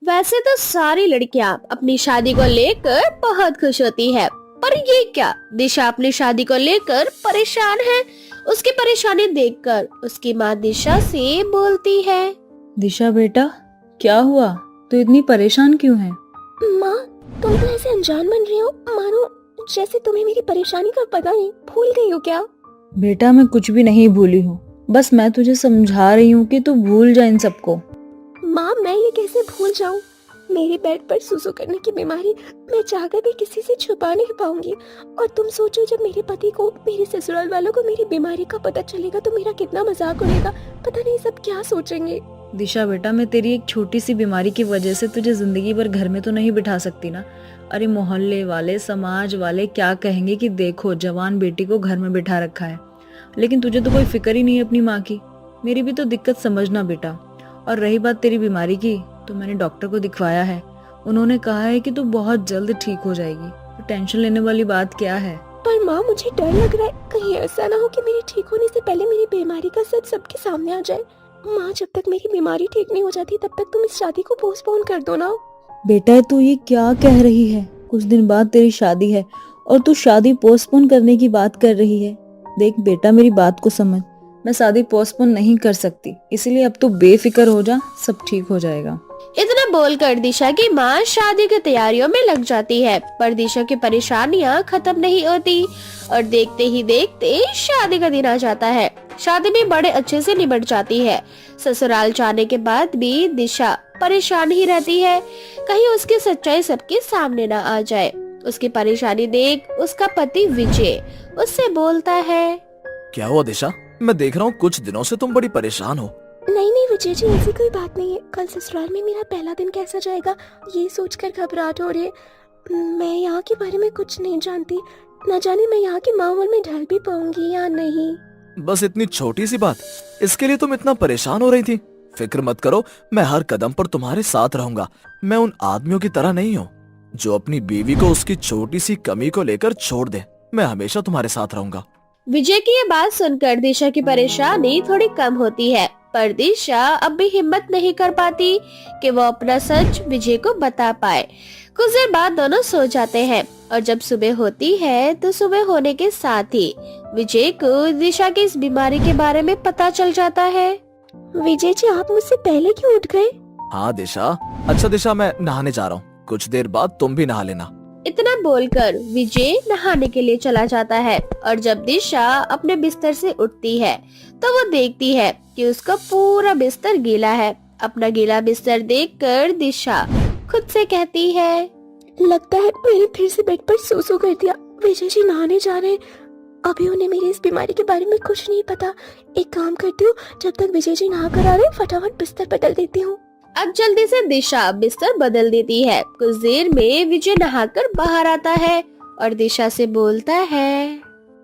वैसे तो सारी लड़कियां अपनी शादी को लेकर बहुत खुश होती है, पर ये क्या, दिशा अपनी शादी को लेकर परेशान है। उसकी परेशानी देखकर उसकी माँ दिशा से बोलती है। दिशा बेटा, क्या हुआ? तू इतनी परेशान क्यों है? माँ, तुम तो ऐसे अनजान बन रही हो, मानो जैसे तुम्हें मेरी परेशानी का पता नहीं। भूल गई हो क्या? बेटा, मैं कुछ भी नहीं भूली हूँ, बस मैं तुझे समझा रही हूँ कि तू भूल जा इन सबको। माँ, मैं ये कैसे भूल जाऊँ? मेरे बेड पर सुसु करने की बीमारी मैं चाहकर भी किसी से छुपा नहीं पाऊंगी। और तुम सोचो, जब मेरे पति को, मेरे ससुराल वालों को मेरी बीमारी का पता चलेगा तो मेरा कितना मजाक उड़ेगा। पता नहीं सब क्या सोचेंगे। दिशा बेटा, मैं तेरी एक छोटी सी बीमारी की वजह से तुझे जिंदगी भर घर में तो नहीं बिठा सकती ना। अरे मोहल्ले वाले, समाज वाले क्या कहेंगे कि देखो जवान बेटी को घर में बिठा रखा है। लेकिन तुझे तो कोई फिक्र ही नहीं है अपनी माँ की। मेरी भी तो दिक्कत समझना बेटा। और रही बात तेरी बीमारी की, तो मैंने डॉक्टर को दिखवाया है। उन्होंने कहा है कि तू बहुत जल्द ठीक हो जाएगी, तो टेंशन लेने वाली बात क्या है। पर माँ, मुझे डर लग रहा है, कहीं ऐसा ना हो कि मेरे ठीक होने से पहले मेरी बीमारी का सच सबके सामने आ जाए। माँ, जब तक मेरी बीमारी ठीक नहीं हो जाती तब तक तुम इस शादी को पोस्टपोन कर दो ना। बेटा, तू ये क्या कह रही है? कुछ दिन बाद तेरी शादी है और तू शादी पोस्टपोन करने की बात कर रही है। देख बेटा, मेरी बात को समझ। मैं शादी पोस्टपोन नहीं कर सकती, इसलिए अब तू बेफिक्र हो जा, सब ठीक हो जाएगा। इतना बोलकर दिशा की माँ शादी की तैयारियों में लग जाती है, पर दिशा की परेशानियाँ खत्म नहीं होती और देखते ही देखते शादी का दिन आ जाता है। शादी भी बड़े अच्छे से निबट जाती है। ससुराल जाने के बाद भी दिशा परेशान ही रहती है, कहीं उसकी सच्चाई सबके सामने ना आ जाए। उसकी परेशानी देख उसका पति विजय उससे बोलता है। क्या हुआ दिशा? मैं देख रहा हूँ कुछ दिनों से तुम बड़ी परेशान हो। नहीं नहीं विजय जी, ऐसी कोई बात नहीं है। कल ससुराल में मेरा पहला दिन कैसा जाएगा ये सोचकर घबराहट हो रही है। मैं यहाँ के बारे में कुछ नहीं जानती, न जाने मैं यहाँ के माहौल में ढल भी पाऊंगी या नहीं। बस इतनी छोटी सी बात, इसके लिए तुम इतना परेशान हो रही थी? फिक्र मत करो, मैं हर कदम पर तुम्हारे साथ रहूंगा। मैं उन आदमियों की तरह नहीं हूँ जो अपनी बीवी को उसकी छोटी सी कमी को लेकर छोड़ दे। मैं हमेशा तुम्हारे साथ रहूंगा। विजय की ये बात सुनकर दिशा की परेशानी थोड़ी कम होती है, पर दिशा अब भी हिम्मत नहीं कर पाती कि वो अपना सच विजय को बता पाए। कुछ देर बाद दोनों सो जाते हैं और जब सुबह होती है तो सुबह होने के साथ ही विजय को दिशा की इस बीमारी के बारे में पता चल जाता है। विजय जी, आप मुझसे पहले क्यों उठ गए? हाँ दिशा। अच्छा दिशा, मैं नहाने जा रहा हूँ, कुछ देर बाद तुम भी नहा लेना। इतना बोलकर विजय नहाने के लिए चला जाता है और जब दिशा अपने बिस्तर से उठती है तो वो देखती है कि उसका पूरा बिस्तर गीला है। अपना गीला बिस्तर देखकर दिशा खुद से कहती है, लगता है मैंने फिर से बेड पर सो कर दिया। विजय जी नहाने जा रहे हैं, अभी उन्हें मेरी इस बीमारी के बारे में कुछ नहीं पता। एक काम करती हूँ, जब तक विजय जी नहा कर आ रहे फटाफट बिस्तर बदल देती हूँ। अब जल्दी से दिशा बिस्तर बदल देती है। कुछ देर में विजय नहाकर बाहर आता है और दिशा से बोलता है।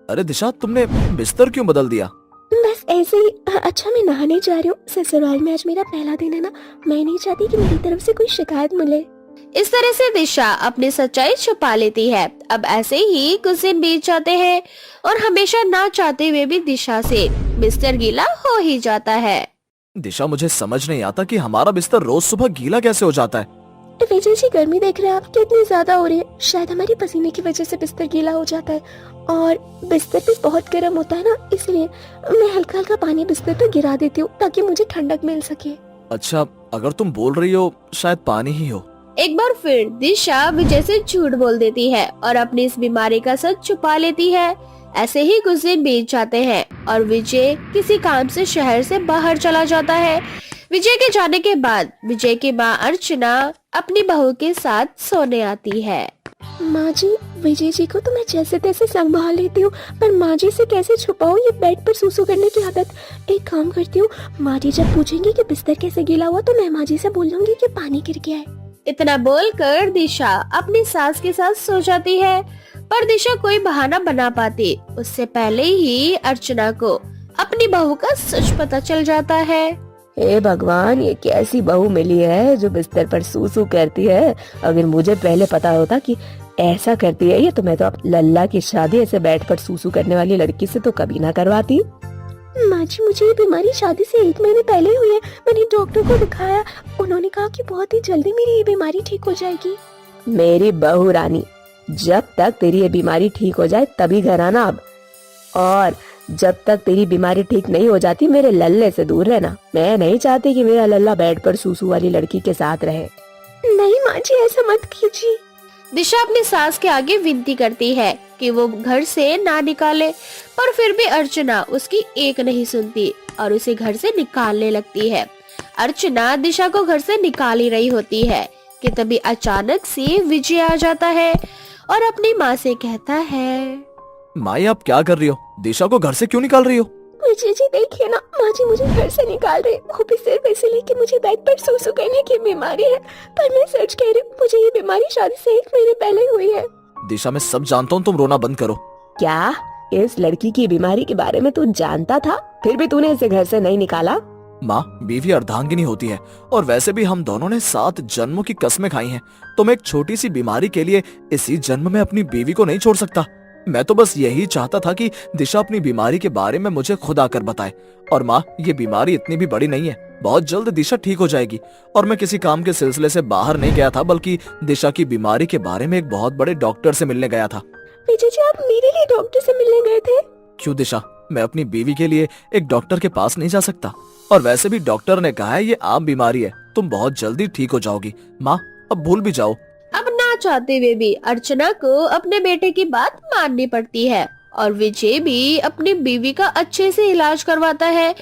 अरे दिशा, तुमने बिस्तर क्यों बदल दिया? बस ऐसे ही। अच्छा, मैं नहाने जा रही हूँ। ससुराल में आज मेरा पहला दिन है ना, मैं नहीं चाहती कि मेरी तरफ से कोई शिकायत मिले। इस तरह से दिशा अपनी सच्चाई छुपा लेती है। अब ऐसे ही कुछ दिन बीत जाते हैं और हमेशा ना चाहते हुए भी दिशा से बिस्तर गीला हो ही जाता है। दिशा, मुझे समझ नहीं आता कि हमारा बिस्तर रोज सुबह गीला कैसे हो जाता है। विजय जी, गर्मी देख रहे हैं आप कितनी ज्यादा हो रही है। शायद हमारी पसीने की वजह से बिस्तर गीला हो जाता है और बिस्तर भी बहुत गर्म होता है ना, इसलिए मैं हल्का हल्का पानी बिस्तर पर गिरा देती हूँ ताकि मुझे ठंडक मिल सके। अच्छा, अगर तुम बोल रही हो शायद पानी ही हो। एक बार फिर दिशा विजय से झूठ बोल देती है और अपनी इस बीमारी का सच छुपा लेती है। ऐसे ही कुछ दिन बीत जाते हैं और विजय किसी काम से शहर से बाहर चला जाता है। विजय के जाने के बाद विजय की माँ अर्चना अपनी बहू के साथ सोने आती है। माँ जी, विजय जी को तो मैं जैसे तैसे संभाल लेती हूँ, पर माँ जी से कैसे छुपाऊँ ये बेड पर सूसू करने की आदत। एक काम करती हूँ, माँ जी जब पूछेंगी कि बिस्तर कैसे गीला हुआ तो मैं माँ जी से बोल दूंगी कि पानी गिर गया है। इतना बोलकर दिशा अपनी सास के साथ सो जाती है, पर दिशा कोई बहाना बना पाती उससे पहले ही अर्चना को अपनी बहू का सच पता चल जाता है। हे भगवान, ये कैसी बहू मिली है जो बिस्तर पर सूसू करती है। अगर मुझे पहले पता होता कि ऐसा करती है ये, तो मैं तो अब लल्ला की शादी ऐसे बेड पर सूसू करने वाली लड़की से तो कभी ना करवाती। माँ जी, मुझे ये बीमारी शादी से 1 महीने पहले हुई है। मैंने डॉक्टर को दिखाया, उन्होंने कहा कि बहुत ही जल्दी मेरी ये बीमारी ठीक हो जाएगी। मेरी बहू रानी, जब तक तेरी ये बीमारी ठीक हो जाए तभी घर आना अब। और जब तक तेरी बीमारी ठीक नहीं हो जाती मेरे लल्ले से दूर रहना। मैं नहीं चाहती कि मेरा लल्ला बेड पर सूसू वाली लड़की के साथ रहे। नहीं माँ जी, ऐसा मत कीजिए। दिशा अपनी सास के आगे विनती करती है कि वो घर से ना निकाले, पर फिर भी अर्चना उसकी एक नहीं सुनती और उसे घर से निकालने लगती है। अर्चना दिशा को घर से निकाल ही रही होती है कि तभी अचानक से विजय आ जाता है और अपनी माँ से कहता है, माँ ये आप क्या कर रही हो? दिशा को घर से क्यों निकाल रही हो? विजय जी देखिए ना, माँ जी मुझे घर से निकाल रहे, वो भी सिर्फ इसलिए कि मुझे बेड पर सूसू करने की बीमारी है। पर मैं सच कह रही हूँ, मुझे ये बीमारी शादी से 1 महीने पहले हुई है। दिशा मैं सब जानता हूँ, तुम रोना बंद करो। क्या इस लड़की की बीमारी के बारे में तू जानता था, फिर भी तूने इसे घर से नहीं निकाला? माँ, बीवी अर्धांगिनी होती है और वैसे भी हम दोनों ने 7 जन्मों की कसमें खाई हैं। तो मैं एक छोटी सी बीमारी के लिए इसी जन्म में अपनी बीवी को नहीं छोड़ सकता। मैं तो बस यही चाहता था कि दिशा अपनी बीमारी के बारे में मुझे खुद आकर बताए। और माँ, ये बीमारी इतनी भी बड़ी नहीं है, बहुत जल्द दिशा ठीक हो जाएगी। और मैं किसी काम के सिलसिले से बाहर नहीं गया था, बल्कि दिशा की बीमारी के बारे में एक बहुत बड़े डॉक्टर से मिलने गया था। विजय जी, आप मेरे लिए डॉक्टर से मिलने गए थे? क्यों दिशा, मैं अपनी बीवी के लिए एक डॉक्टर के पास नहीं जा सकता? और वैसे भी डॉक्टर ने कहा है ये आम बीमारी है, तुम बहुत जल्दी ठीक हो जाओगी। माँ, अब भूल भी जाओ। अब ना चाहते हुए भी अर्चना को अपने बेटे की बात माननी पड़ती है और विजय भी अपनी बीवी का अच्छे से इलाज करवाता है,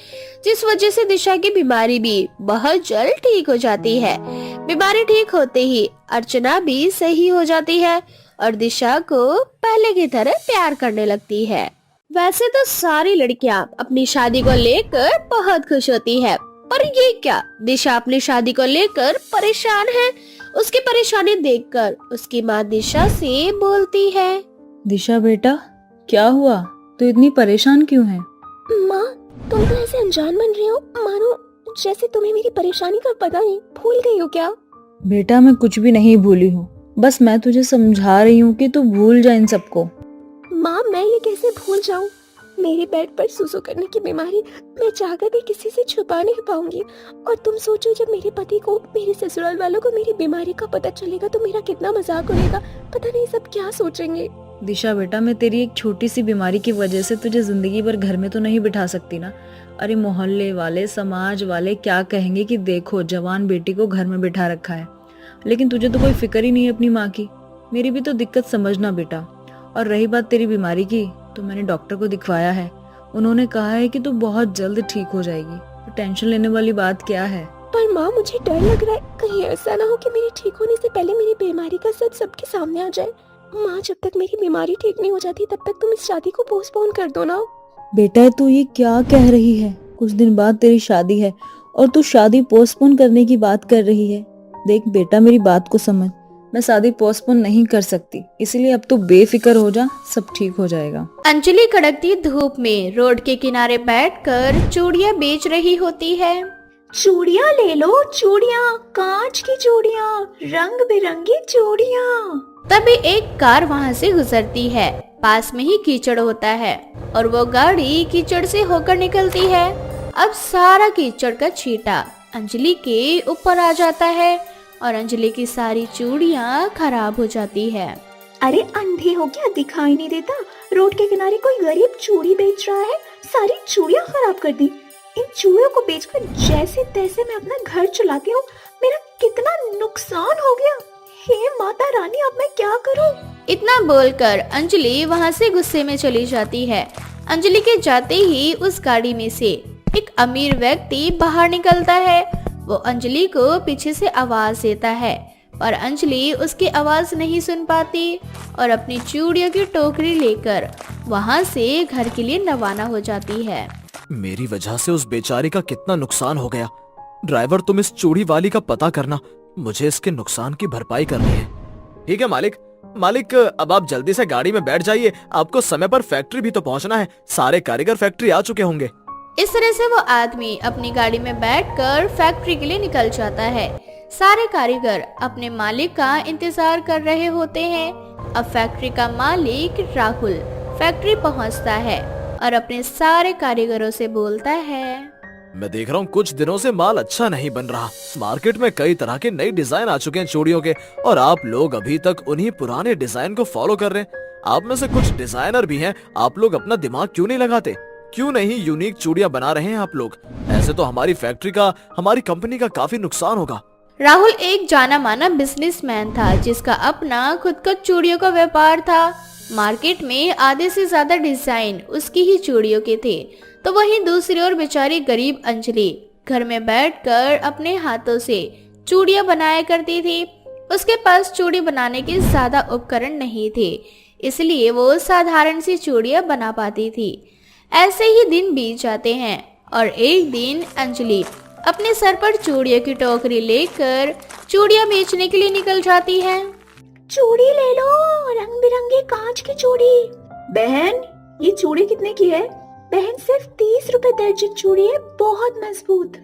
जिस वजह से दिशा की बीमारी भी बहुत जल्द ठीक हो जाती है। बीमारी ठीक होते ही अर्चना भी सही हो जाती है और दिशा को पहले की तरह प्यार करने लगती है। वैसे तो सारी लड़कियां अपनी शादी को लेकर बहुत खुश होती है, पर ये क्या, दिशा अपनी शादी को लेकर परेशान है। उसकी परेशानी देखकर उसकी माँ दिशा से बोलती है, दिशा बेटा, क्या हुआ? तू इतनी परेशान क्यों है? माँ, तुम तो ऐसे अनजान बन रही हो, मानो जैसे तुम्हें मेरी परेशानी का पता नहीं। भूल गई हो क्या? बेटा मैं कुछ भी नहीं भूली हूँ, बस मैं तुझे समझा रही हूँ कि तू भूल जा इन सबको। माँ, मैं ये कैसे भूल जाऊँ? मेरे बेड पर सूसू करने की बीमारी मैं चाहकर भी किसी से छुपा नहीं पाऊंगी। और तुम सोचो, जब मेरे पति को, मेरे ससुराल वालों को मेरी बीमारी का पता चलेगा तो मेरा कितना मजाक उड़ेगा। पता नहीं सब क्या सोचेंगे। दिशा बेटा, मैं तेरी एक छोटी सी बीमारी की वजह से तुझे जिंदगी भर घर में तो नहीं बिठा सकती ना। अरे मोहल्ले वाले, समाज वाले क्या कहेंगे कि देखो जवान बेटी को घर में बिठा रखा है। लेकिन तुझे तो कोई फिक्र ही नहीं है अपनी माँ की। मेरी भी तो दिक्कत समझना बेटा। और रही बात तेरी बीमारी की, तो मैंने डॉक्टर को दिखवाया है। उन्होंने कहा है कि तू बहुत जल्द ठीक हो जाएगी, तो टेंशन लेने वाली बात क्या है। पर माँ, मुझे डर लग रहा है, कहीं ऐसा ना हो कि मेरे ठीक होने से पहले मेरी बीमारी का सच सबके सामने आ जाए। माँ, जब तक मेरी बीमारी ठीक नहीं हो जाती तब तक तुम इस शादी को पोस्टपोन कर दो ना। बेटा तू ये क्या कह रही है? कुछ दिन बाद तेरी शादी है और तू शादी पोस्टपोन करने की बात कर रही है। देख बेटा, मेरी बात को समझ, मैं शादी पोस्टपोन नहीं कर सकती, इसलिए अब तू बेफिक्र हो जा, सब ठीक हो जाएगा। अंजलि कड़कती धूप में रोड के किनारे बैठकर चूड़ियां बेच रही होती है। चूड़ियाँ ले लो, चूड़ियाँ, कांच की चूड़ियाँ, रंग बिरंगी चूड़ियाँ। तभी एक कार वहाँ से गुजरती है। पास में ही कीचड़ होता है और वो गाड़ी कीचड़ से होकर निकलती है। अब सारा कीचड़ का छींटा अंजलि के ऊपर आ जाता है और अंजलि की सारी चूड़ियाँ खराब हो जाती है। अरे अंधे हो क्या, दिखाई नहीं देता? रोड के किनारे कोई गरीब चूड़ी बेच रहा है, सारी चूड़ियाँ खराब कर दी। इन चूड़ियों को बेचकर जैसे तैसे मैं अपना घर चलाती हूँ, मेरा कितना नुकसान हो गया। हे माता रानी, अब मैं क्या करूँ? इतना बोलकर अंजलि वहाँ से गुस्से में चली जाती है। अंजलि के जाते ही उस गाड़ी में से एक अमीर व्यक्ति बाहर निकलता है। वो अंजलि को पीछे से आवाज देता है और अंजलि उसकी आवाज नहीं सुन पाती और अपनी चूड़ियों की टोकरी लेकर वहाँ से घर के लिए रवाना हो जाती है। मेरी वजह से उस बेचारी का कितना नुकसान हो गया। ड्राइवर, तुम इस चूड़ी वाली का पता करना, मुझे इसके नुकसान की भरपाई करनी है। ठीक है मालिक। मालिक, अब आप जल्दी से गाड़ी में बैठ जाइए, आपको समय पर फैक्ट्री भी तो पहुंचना है। सारे कारीगर फैक्ट्री आ चुके होंगे। इस तरह से वो आदमी अपनी गाड़ी में बैठकर फैक्ट्री के लिए निकल जाता है। सारे कारीगर अपने मालिक का इंतजार कर रहे होते हैं। अब फैक्ट्री का मालिक राहुल फैक्ट्री पहुंचता है और अपने सारे कारीगरों से बोलता है। मैं देख रहा हूँ कुछ दिनों से माल अच्छा नहीं बन रहा। मार्केट में कई तरह के नए डिजाइन आ चुके हैं चूड़ियों के, और आप लोग अभी तक उन्हीं पुराने डिजाइन को फॉलो कर रहे हैं। आप में से कुछ डिजाइनर भी हैं, आप लोग अपना दिमाग क्यों नहीं लगाते? क्यों नहीं यूनिक चूड़ियां बना रहे हैं आप लोग? ऐसे तो हमारी फैक्ट्री का, हमारी कंपनी का काफी नुकसान होगा। राहुल एक जाना माना बिजनेसमैन था जिसका अपना खुद का चूड़ियों का व्यापार था। मार्केट में आधे से ज्यादा डिजाइन उसकी ही चूड़ियों के थे, तो वहीं दूसरी ओर बेचारी गरीब अंजलि घर में बैठकर अपने हाथों से चूड़ियां बनाया करती थी। उसके पास चूड़ी बनाने के ज्यादा उपकरण नहीं थे, इसलिए वो साधारण सी चूड़ियां बना पाती थी। ऐसे ही दिन बीत जाते हैं और एक दिन अंजलि अपने सर पर चूड़ियों की टोकरी लेकर चूड़ियां बेचने के लिए निकल जाती है। चूड़ी ले लो, रंग बिरंगे कांच की चूड़ी। बहन, ये चूड़ी कितने की है? बहन, सिर्फ 30 रुपए दर्जन चूड़ी है, बहुत मजबूत।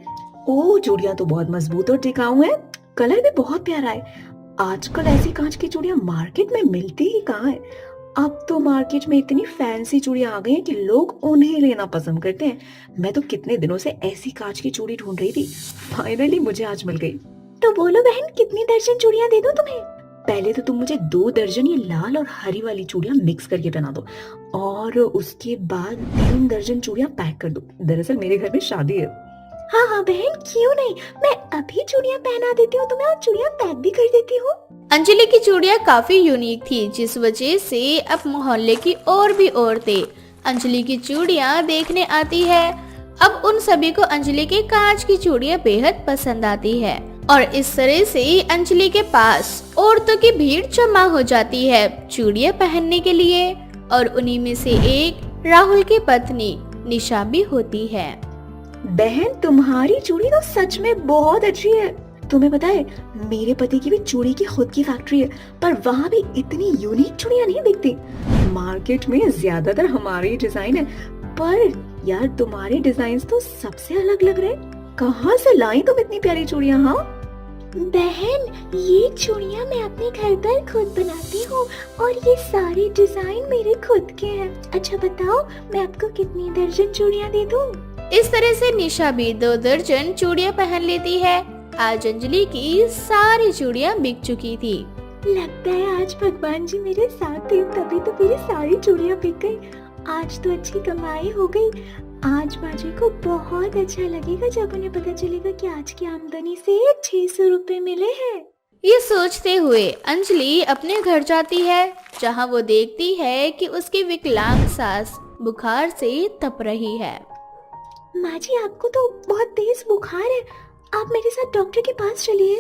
ओह, चूड़ियां तो बहुत मजबूत और टिकाऊ है, कलर भी बहुत प्यारा है। आजकल ऐसी कांच की चूड़ियां मार्केट में मिलती ही कहाँ है। अब तो मार्केट में इतनी फैंसी चूड़ियां आ गई हैं कि लोग उन्हें लेना पसंद करते हैं। मैं तो कितने दिनों से ऐसी कांच की चूड़ी ढूंढ रही थी, फाइनली मुझे आज मिल गई। तो बोलो बहन, कितनी दर्जन चूड़ियां दे दूं तुम्हें? पहले तो तुम मुझे 2 दर्जन ये लाल और हरी वाली चूड़ियां मिक्स करके बना दो, और उसके बाद 3 दर्जन चूड़ियां पैक कर दो। दरअसल मेरे घर में शादी है। हाँ हाँ बहन, क्यों नहीं, मैं अभी चूड़ियां पहना देती हूँ तुम्हें और चूड़ियां पैक भी कर देती हूँ। अंजलि की चूड़ियां काफी यूनिक थी, जिस वजह से अब मोहल्ले की और भी औरतें अंजलि की चूड़ियां देखने आती है। अब उन सभी को अंजलि के कांच की चूड़ियां बेहद पसंद आती है और इस तरह से अंजलि के पास औरतों की भीड़ जमा हो जाती है चूड़ियां पहनने के लिए, और उन्हीं में से एक राहुल की पत्नी निशा भी होती है। बहन, तुम्हारी चूड़ी तो सच में बहुत अच्छी है। तुम्हें पता है, मेरे पति की भी चूड़ी की खुद की फैक्ट्री है, पर वहाँ भी इतनी यूनिक चूड़ियां नहीं बिकती। मार्केट में ज्यादातर हमारे डिजाइन है, पर यार तुम्हारे डिजाइन तो सबसे अलग लग रहे। कहाँ से लाई तुम इतनी प्यारी चूड़ियां? हाँ बहन, ये चूड़ियां मैं अपने घर पर खुद बनाती हूँ और ये सारे डिजाइन मेरे खुद के हैं। अच्छा बताओ, मैं आपको कितनी दर्जन चूड़ियां दे दूँ? इस तरह से निशा भी 2 दर्जन चूड़ियां पहन लेती है। आज अंजलि की सारी चूड़ियां बिक चुकी थी। लगता है आज भगवान जी मेरे साथ थे, तभी तो मेरी सारी चूड़ियां बिक गई। आज तो अच्छी कमाई हो गई। आज बाजी को बहुत अच्छा लगेगा जब उन्हें पता चलेगा कि आज की आमदनी से 600 रुपए मिले हैं। ये सोचते हुए अंजलि अपने घर जाती है, जहाँ वो देखती है कि उसकी विकलांग सास बुखार से तप रही है। माँ जी, आपको तो बहुत तेज बुखार है, आप मेरे साथ डॉक्टर के पास चलिए।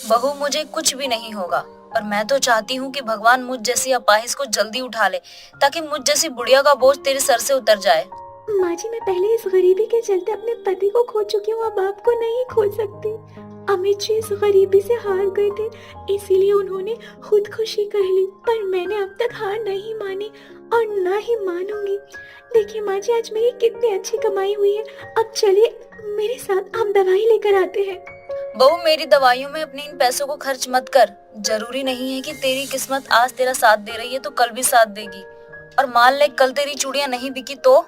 बहू, मुझे कुछ भी नहीं होगा, और मैं तो चाहती हूँ कि भगवान मुझ जैसी अपाहिज को जल्दी उठा ले, ताकि मुझ जैसी बुढ़िया का बोझ तेरे सर से उतर जाए। माँ जी, मैं पहले इस गरीबी के चलते अपने पति को खो चुकी हूँ, अब आपको नहीं खो सकती। अमित जी इस गरीबी से हार गए थे, इसीलिए उन्होंने खुदकुशी कर ली, पर मैंने अब तक हार नहीं मानी और ना ही मानूंगी। देखिए माँ जी, आज मेरी कितनी अच्छी कमाई हुई है। अब चलिए मेरे साथ, हम दवाई लेकर आते हैं। बहू, मेरी दवाइयों में अपने इन पैसों को खर्च मत कर। जरूरी नहीं है कि तेरी किस्मत आज तेरा साथ दे रही है तो कल भी साथ देगी, और मान ले कल तेरी चूड़ियां नहीं बिकी तो?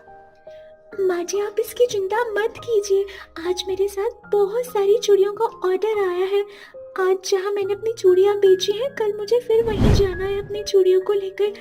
माँ जी, आप इसकी चिंता मत कीजिए। आज मेरे साथ बहुत सारी चूड़ियों का ऑर्डर आया है। आज जहाँ मैंने अपनी चूड़ियाँ बेची हैं, कल मुझे फिर वहीं जाना है अपनी चूड़ियों को लेकर।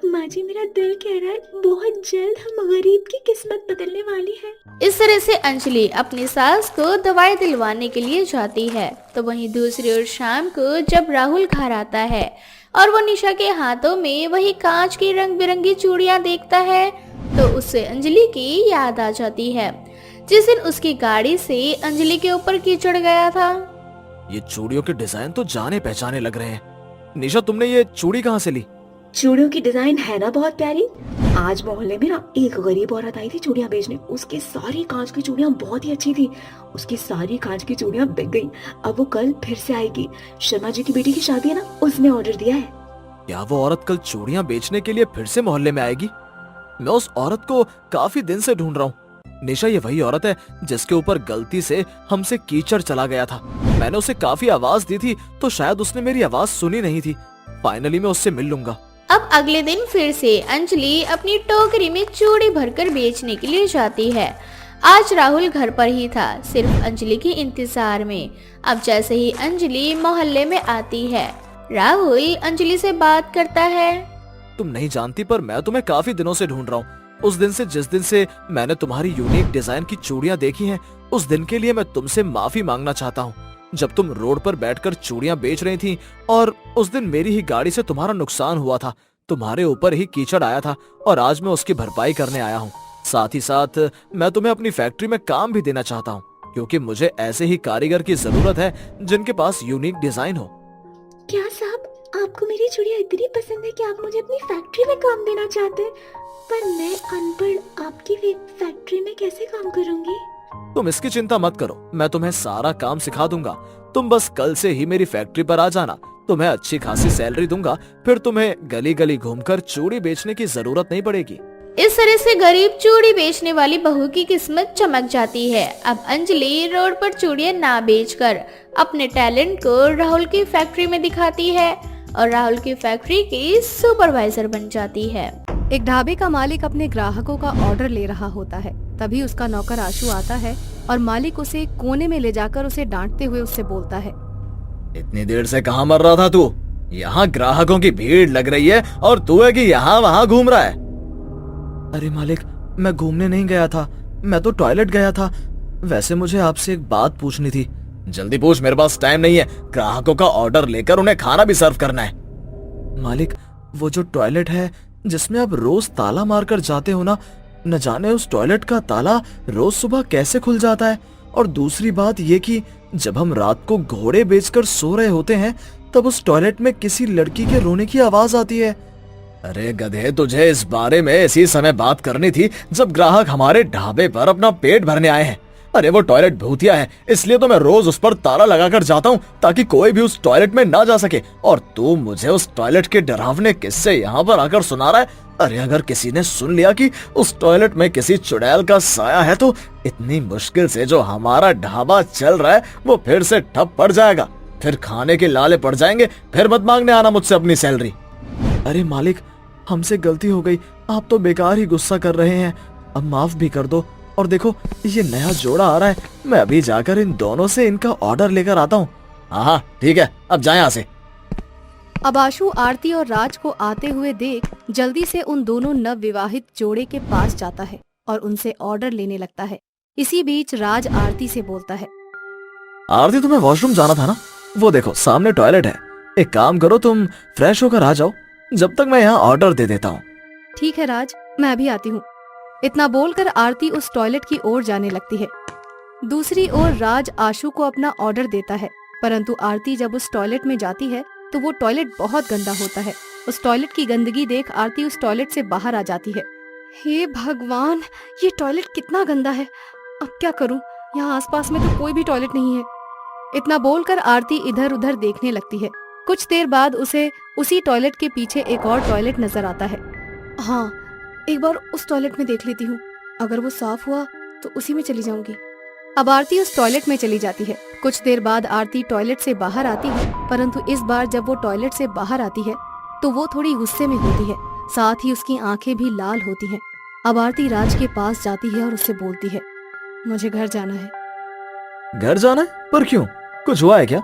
माँ जी, मेरा दिल कह रहा है बहुत जल्द हम गरीब की किस्मत बदलने वाली है। इस तरह से अंजलि अपनी सास को दवाई दिलवाने के लिए जाती है। तो वहीं दूसरी ओर शाम को जब राहुल घर आता है और वो निशा के हाथों में वही कांच की रंग बिरंगी चूड़ियां देखता है, तो उससे अंजलि की याद आ जाती है जिस दिन उसकी गाड़ी से अंजलि के ऊपर कीचड़ गया था। ये चूड़ियों के डिजाइन तो जाने पहचाने लग रहे हैं। निशा, तुमने ये चूड़ी कहाँ से ली? चूड़ियों की डिजाइन है ना बहुत प्यारी। आज मोहल्ले में ना एक गरीब औरत आई थी चूड़ियां बेचने। उसकी सारी कांच की चूड़ियां बहुत ही अच्छी थी। उसकी सारी कांच की चूड़ियां बिक गई। अब वो कल फिर से आएगी। शर्मा जी की बेटी की शादी है ना, उसने ऑर्डर दिया है। क्या वो औरत कल चूड़ियां बेचने के लिए फिर से मोहल्ले में आएगी? मैं उस औरत को काफी दिन से ढूंढ रहा हूँ। निशा ये वही औरत है जिसके ऊपर गलती से हमसे कीचड़ चला गया था। मैंने उसे काफी आवाज दी थी, तो शायद उसने मेरी आवाज सुनी नहीं थी। फाइनली मैं उससे मिल लूंगा। अब अगले दिन फिर से अंजलि अपनी टोकरी में चूड़ी भरकर बेचने के लिए जाती है। आज राहुल घर पर ही था, सिर्फ अंजलि के इंतजार में। अब जैसे ही अंजलि मोहल्ले में आती है, राहुल अंजलि से बात करता है। तुम नहीं जानती पर मैं तुम्हें काफी दिनों से ढूंढ रहा हूँ। उस दिन से जिस दिन से मैंने तुम्हारी यूनिक डिजाइन की चूड़ियां देखी हैं, उस दिन के लिए मैं तुमसे माफी मांगना चाहता हूँ। जब तुम रोड पर बैठकर चूड़ियां बेच रही थी और उस दिन मेरी ही गाड़ी से तुम्हारा नुकसान हुआ था, तुम्हारे ऊपर ही कीचड़ आया था और आज मैं उसकी भरपाई करने आया हूँ। साथ ही साथ मैं तुम्हें अपनी फैक्ट्री में काम भी देना चाहता हूँ, क्योंकि मुझे ऐसे ही कारीगर की जरूरत है जिनके पास यूनिक डिजाइन हो। क्या साहब, आपको मेरी चूड़ियां इतनी पसंद है कि आप मुझे अपनी फैक्ट्री में काम देना चाहते हैं? पर मैं अनपढ़ आपकी फैक्ट्री में कैसे काम करूंगी? तुम इसकी चिंता मत करो, मैं तुम्हें सारा काम सिखा दूंगा। तुम बस कल से ही मेरी फैक्ट्री पर आ जाना, तुम्हें अच्छी खासी सैलरी दूंगा। फिर तुम्हें गली गली घूमकर चूड़ी बेचने की जरूरत नहीं पड़ेगी। इस तरह से गरीब चूड़ी बेचने वाली बहू की किस्मत चमक जाती है। अब अंजलि रोड पर चूड़ियां ना बेचकर अपने टैलेंट को राहुल की फैक्ट्री में दिखाती है और राहुल की फैक्ट्री की सुपरवाइजर बन जाती है। एक ढाबे का मालिक अपने ग्राहकों का ऑर्डर ले रहा होता है। तभी उसका नौकर आशु आता है और मालिक उसे एक कोने में ले जाकर उसे डांटते हुए उससे बोलता है, इतनी देर से कहाँ मर रहा था तू? यहाँ ग्राहकों की भीड़ लग रही है और तू है कि यहाँ वहाँ घूम रहा है। अरे मालिक, मैं घूमने नहीं गया था, मैं तो टॉयलेट गया था। वैसे मुझे आपसे एक बात पूछनी थी। जल्दी पूछ, मेरे पास टाइम नहीं है। ग्राहकों का ऑर्डर लेकर उन्हें खाना भी सर्व करना है। मालिक, वो जो टॉयलेट है जिसमें आप रोज ताला मारकर जाते हो ना, न जाने उस टॉयलेट का ताला रोज सुबह कैसे खुल जाता है। और दूसरी बात ये कि जब हम रात को घोड़े बेचकर सो रहे होते हैं, तब उस टॉयलेट में किसी लड़की के रोने की आवाज आती है। अरे गधे, तुझे इस बारे में इसी समय बात करनी थी जब ग्राहक हमारे ढाबे पर अपना पेट भरने आए हैं। अरे वो टॉयलेट भूतिया है, इसलिए तो मैं रोज उस पर ताला लगाकर जाता हूँ ताकि कोई भी उस टॉयलेट में ना जा सके। और तू मुझे उस टॉयलेट के डरावने किस्से यहाँ पर आकर सुना रहा है। अरे अगर किसी ने सुन लिया कि उस टॉयलेट में किसी चुड़ैल का साया है तो इतनी मुश्किल से जो हमारा ढाबा चल रहा है वो फिर से ठप पड़ जाएगा। फिर खाने के लाले पड़ जाएंगे। फिर मत मांगने आना मुझसे अपनी सैलरी। अरे मालिक, हमसे गलती हो गई, आप तो बेकार ही गुस्सा कर रहे हैं, अब माफ भी कर दो। और देखो, ये नया जोड़ा आ रहा है, मैं अभी जाकर इन दोनों से इनका ऑर्डर लेकर आता हूँ। हाँ ठीक है, अब जाएं यहाँ से। अब आशु आरती और राज को आते हुए देख जल्दी से उन दोनों नवविवाहित जोड़े के पास जाता है और उनसे ऑर्डर लेने लगता है। इसी बीच राज आरती से बोलता है, आरती, तुम्हें वॉशरूम जाना था ना? वो देखो सामने टॉयलेट है। एक काम करो, तुम फ्रेश होकर आ जाओ, जब तक मैं यहाँ ऑर्डर दे देता हूँ। ठीक है राज, मैं अभी आती हूँ। इतना बोलकर आरती उस टॉयलेट की ओर जाने लगती है। दूसरी ओर राज आशु को अपना ऑर्डर देता है, परंतु आरती जब उस टॉयलेट में जाती है तो वो टॉयलेट बहुत गंदा होता है। उस टॉयलेट की गंदगी देख आरती उस टॉयलेट से बाहर आ जाती है। हे भगवान, ये टॉयलेट कितना गंदा है, अब क्या करूं? यहाँ आसपास में तो कोई भी टॉयलेट नहीं है। इतना बोलकर आरती इधर उधर देखने लगती है। कुछ देर बाद उसे उसी टॉयलेट के पीछे एक और टॉयलेट नजर आता है। हाँ, एक बार उस टॉयलेट में देख लेती हूँ, अगर वो साफ हुआ तो उसी में चली जाऊंगी। अब आरती उस टॉयलेट में चली जाती है। कुछ देर बाद आरती टॉयलेट से बाहर आती है, परंतु इस बार जब वो टॉयलेट से बाहर आती है तो वो थोड़ी गुस्से में होती है, साथ ही उसकी आंखें भी लाल होती हैं। अब आरती राज के पास जाती है और उससे बोलती है, मुझे घर जाना है। घर जाना है? पर क्यों, कुछ हुआ है क्या?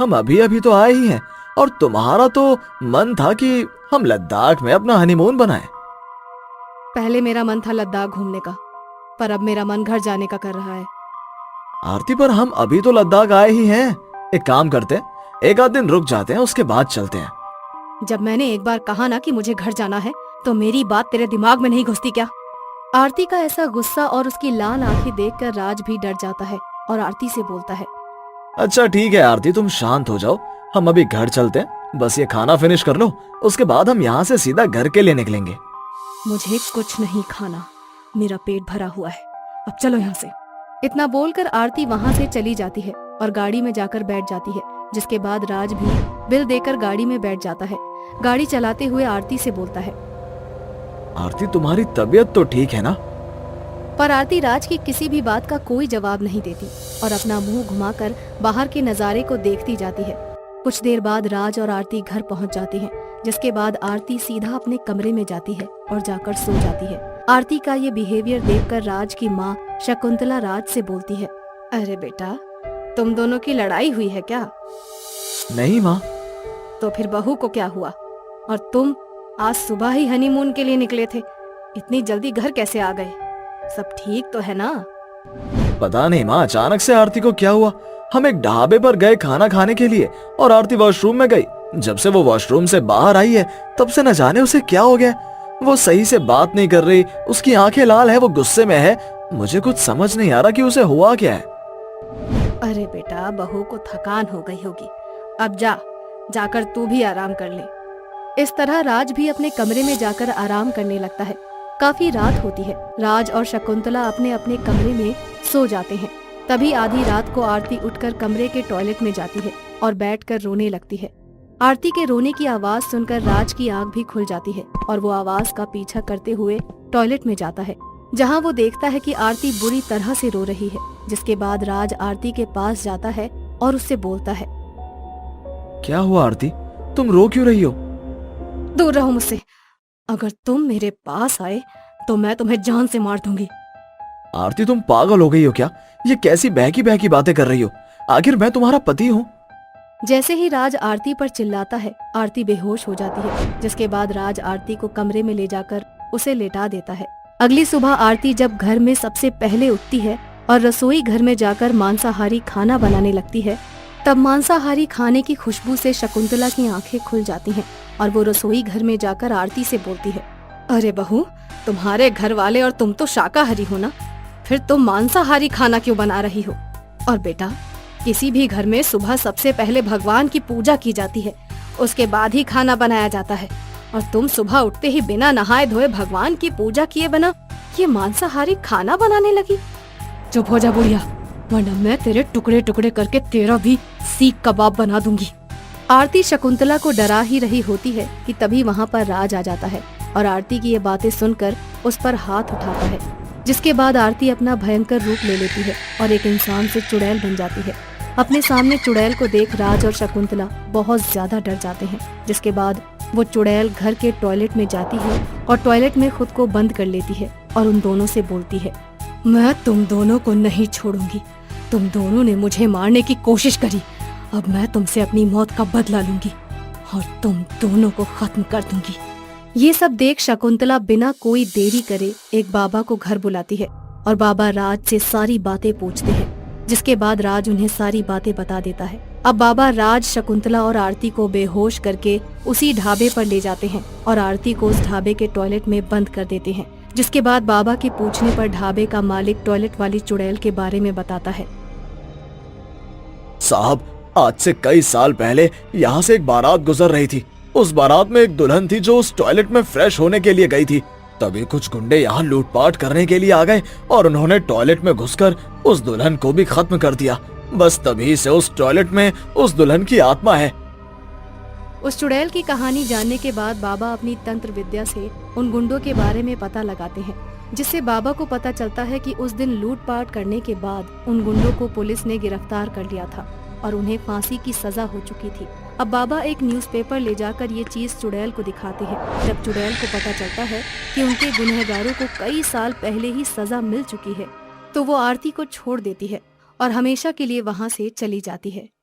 हम अभी अभी तो आए ही हैं और तुम्हारा तो मन था कि हम लद्दाख में अपना हनीमून बनाएं। पहले मेरा मन था लद्दाख घूमने का, पर अब मेरा मन घर जाने का कर रहा है। आरती, पर हम अभी तो लद्दाख आए ही हैं। एक काम करते हैं, एक आध दिन रुक जाते हैं, उसके बाद चलते हैं। जब मैंने एक बार कहा ना कि मुझे घर जाना है, तो मेरी बात तेरे दिमाग में नहीं घुसती क्या? आरती का ऐसा गुस्सा और उसकी लाल आंखें देखकर राज भी डर जाता है और आरती से बोलता है, अच्छा ठीक है आरती, तुम शांत हो जाओ, हम अभी घर चलते हैं। बस ये खाना फिनिश कर लो, उसके बाद हम यहाँ से सीधा घर के लिए निकलेंगे। मुझे कुछ नहीं खाना, मेरा पेट भरा हुआ है, अब चलो यहाँ से। इतना बोलकर आरती वहाँ से चली जाती है और गाड़ी में जाकर बैठ जाती है, जिसके बाद राज भी बिल देकर गाड़ी में बैठ जाता है। गाड़ी चलाते हुए आरती से बोलता है, आरती, तुम्हारी तबीयत तो ठीक है ना? पर आरती राज की किसी भी बात का कोई जवाब नहीं देती और अपना मुंह घुमाकर बाहर के नजारे को देखती जाती है। कुछ देर बाद राज और आरती घर पहुंच जाते हैं, जिसके बाद आरती सीधा अपने कमरे में जाती है और जाकर सो जाती है। आरती का ये बिहेवियर देखकर राज की माँ शकुंतला राज से बोलती है, अरे बेटा, तुम दोनों की लड़ाई हुई है क्या? नहीं माँ। तो फिर बहू को क्या हुआ? और तुम आज सुबह ही हनीमून के लिए निकले थे, इतनी जल्दी घर कैसे आ गए? सब ठीक तो है ना? पता नहीं माँ, अचानक से आरती को क्या हुआ। हम एक ढाबे पर गए खाना खाने के लिए और आरती वॉशरूम में गई। जब से वो वॉशरूम से बाहर आई है तब से न जाने उसे क्या हो गया। वो सही से बात नहीं कर रही, उसकी आंखें लाल है, वो गुस्से में है। मुझे कुछ समझ नहीं आ रहा कि उसे हुआ क्या है। अरे बेटा, बहू को थकान हो गई होगी, अब जाकर तू भी आराम कर ले। इस तरह राज भी अपने कमरे में जाकर आराम करने लगता है। काफी रात होती है। राज और शकुंतला अपने अपने कमरे में सो जाते हैं। तभी आधी रात को आरती उठकर कमरे के टॉयलेट में जाती है और बैठकर रोने लगती है। आरती के रोने की आवाज सुनकर राज की आंख भी खुल जाती है और वो आवाज का पीछा करते हुए टॉयलेट में जाता है, जहां वो देखता है कि आरती बुरी तरह से रो रही है। जिसके बाद राज आरती के पास जाता है और उससे बोलता है, क्या हुआ आरती, तुम रो क्यों रही हो? दूर रहो मुझसे, अगर तुम मेरे पास आए तो मैं तुम्हें जान से मार दूंगी। आरती, तुम पागल हो गई हो क्या? ये कैसी बहकी बहकी बातें कर रही हो? आखिर मैं तुम्हारा पति हूँ। जैसे ही राज आरती पर चिल्लाता है, आरती बेहोश हो जाती है। जिसके बाद राज आरती को कमरे में ले जाकर उसे लेटा देता है। अगली सुबह आरती जब घर में सबसे पहले उठती है और रसोई घर में जाकर मांसाहारी खाना बनाने लगती है, तब मांसाहारी खाने की खुशबू से शकुंतला की आंखें खुल जाती हैं और वो रसोई घर में जाकर आरती से बोलती है, अरे बहू, तुम्हारे घर वाले और तुम तो शाकाहारी हो ना, फिर तुम मांसाहारी खाना क्यों बना रही हो? और बेटा, किसी भी घर में सुबह सबसे पहले भगवान की पूजा की जाती है, उसके बाद ही खाना बनाया जाता है, और तुम सुबह उठते ही बिना नहाए धोए भगवान की पूजा किए बिना ये मांसाहारी खाना बनाने लगी। चुप हो जा बुढ़िया, वरना मैं तेरे टुकड़े टुकड़े करके तेरा भी सीख कबाब बना दूंगी। आरती शकुंतला को डरा ही रही होती है कि तभी वहाँ पर राज आ जाता है और आरती की ये बातें सुनकर उस पर हाथ उठाता है। जिसके बाद आरती अपना भयंकर रूप ले लेती है और एक इंसान से चुड़ैल बन जाती है। अपने सामने चुड़ैल को देख राज और शकुंतला बहुत ज्यादा डर जाते हैं। जिसके बाद वो चुड़ैल घर के टॉयलेट में जाती है और टॉयलेट में खुद को बंद कर लेती है और उन दोनों से बोलती है, मैं तुम दोनों को नहीं छोड़ूंगी। तुम दोनों ने मुझे मारने की कोशिश करी, अब मैं तुमसे अपनी मौत का बदला लूंगी और तुम दोनों को खत्म कर दूंगी। ये सब देख शकुंतला बिना कोई देरी करे एक बाबा को घर बुलाती है और बाबा राज से सारी बातें पूछते हैं। जिसके बाद राज उन्हें सारी बातें बता देता है। अब बाबा राज, शकुंतला और आरती को बेहोश करके उसी ढाबे पर ले जाते हैं और आरती को उस ढाबे के टॉयलेट में बंद कर देते हैं। जिसके बाद बाबा के पूछने पर ढाबे का मालिक टॉयलेट वाली चुड़ैल के बारे में बताता है। साहब, आज से कई साल पहले यहाँ से एक बारात गुजर रही थी। उस बारात में एक दुल्हन थी जो उस टॉयलेट में फ्रेश होने के लिए गई थी। तभी कुछ गुंडे यहाँ लूटपाट करने के लिए आ गए और उन्होंने टॉयलेट में घुसकर उस दुल्हन को भी खत्म कर दिया। बस तभी से उस टॉयलेट में उस दुल्हन की आत्मा है। उस चुड़ैल की कहानी जानने के बाद बाबा अपनी तंत्र विद्या से उन गुंडों के बारे में पता लगाते हैं, जिससे बाबा को पता चलता है कि उस दिन लूटपाट करने के बाद उन गुंडों को पुलिस ने गिरफ्तार कर लिया था और उन्हें फांसी की सजा हो चुकी थी। अब बाबा एक न्यूज़पेपर ले जाकर ये चीज चुड़ैल को दिखाते हैं। जब चुड़ैल को पता चलता है कि उनके गुनहगारों को कई साल पहले ही सजा मिल चुकी है, तो वो आरती को छोड़ देती है और हमेशा के लिए वहाँ से चली जाती है।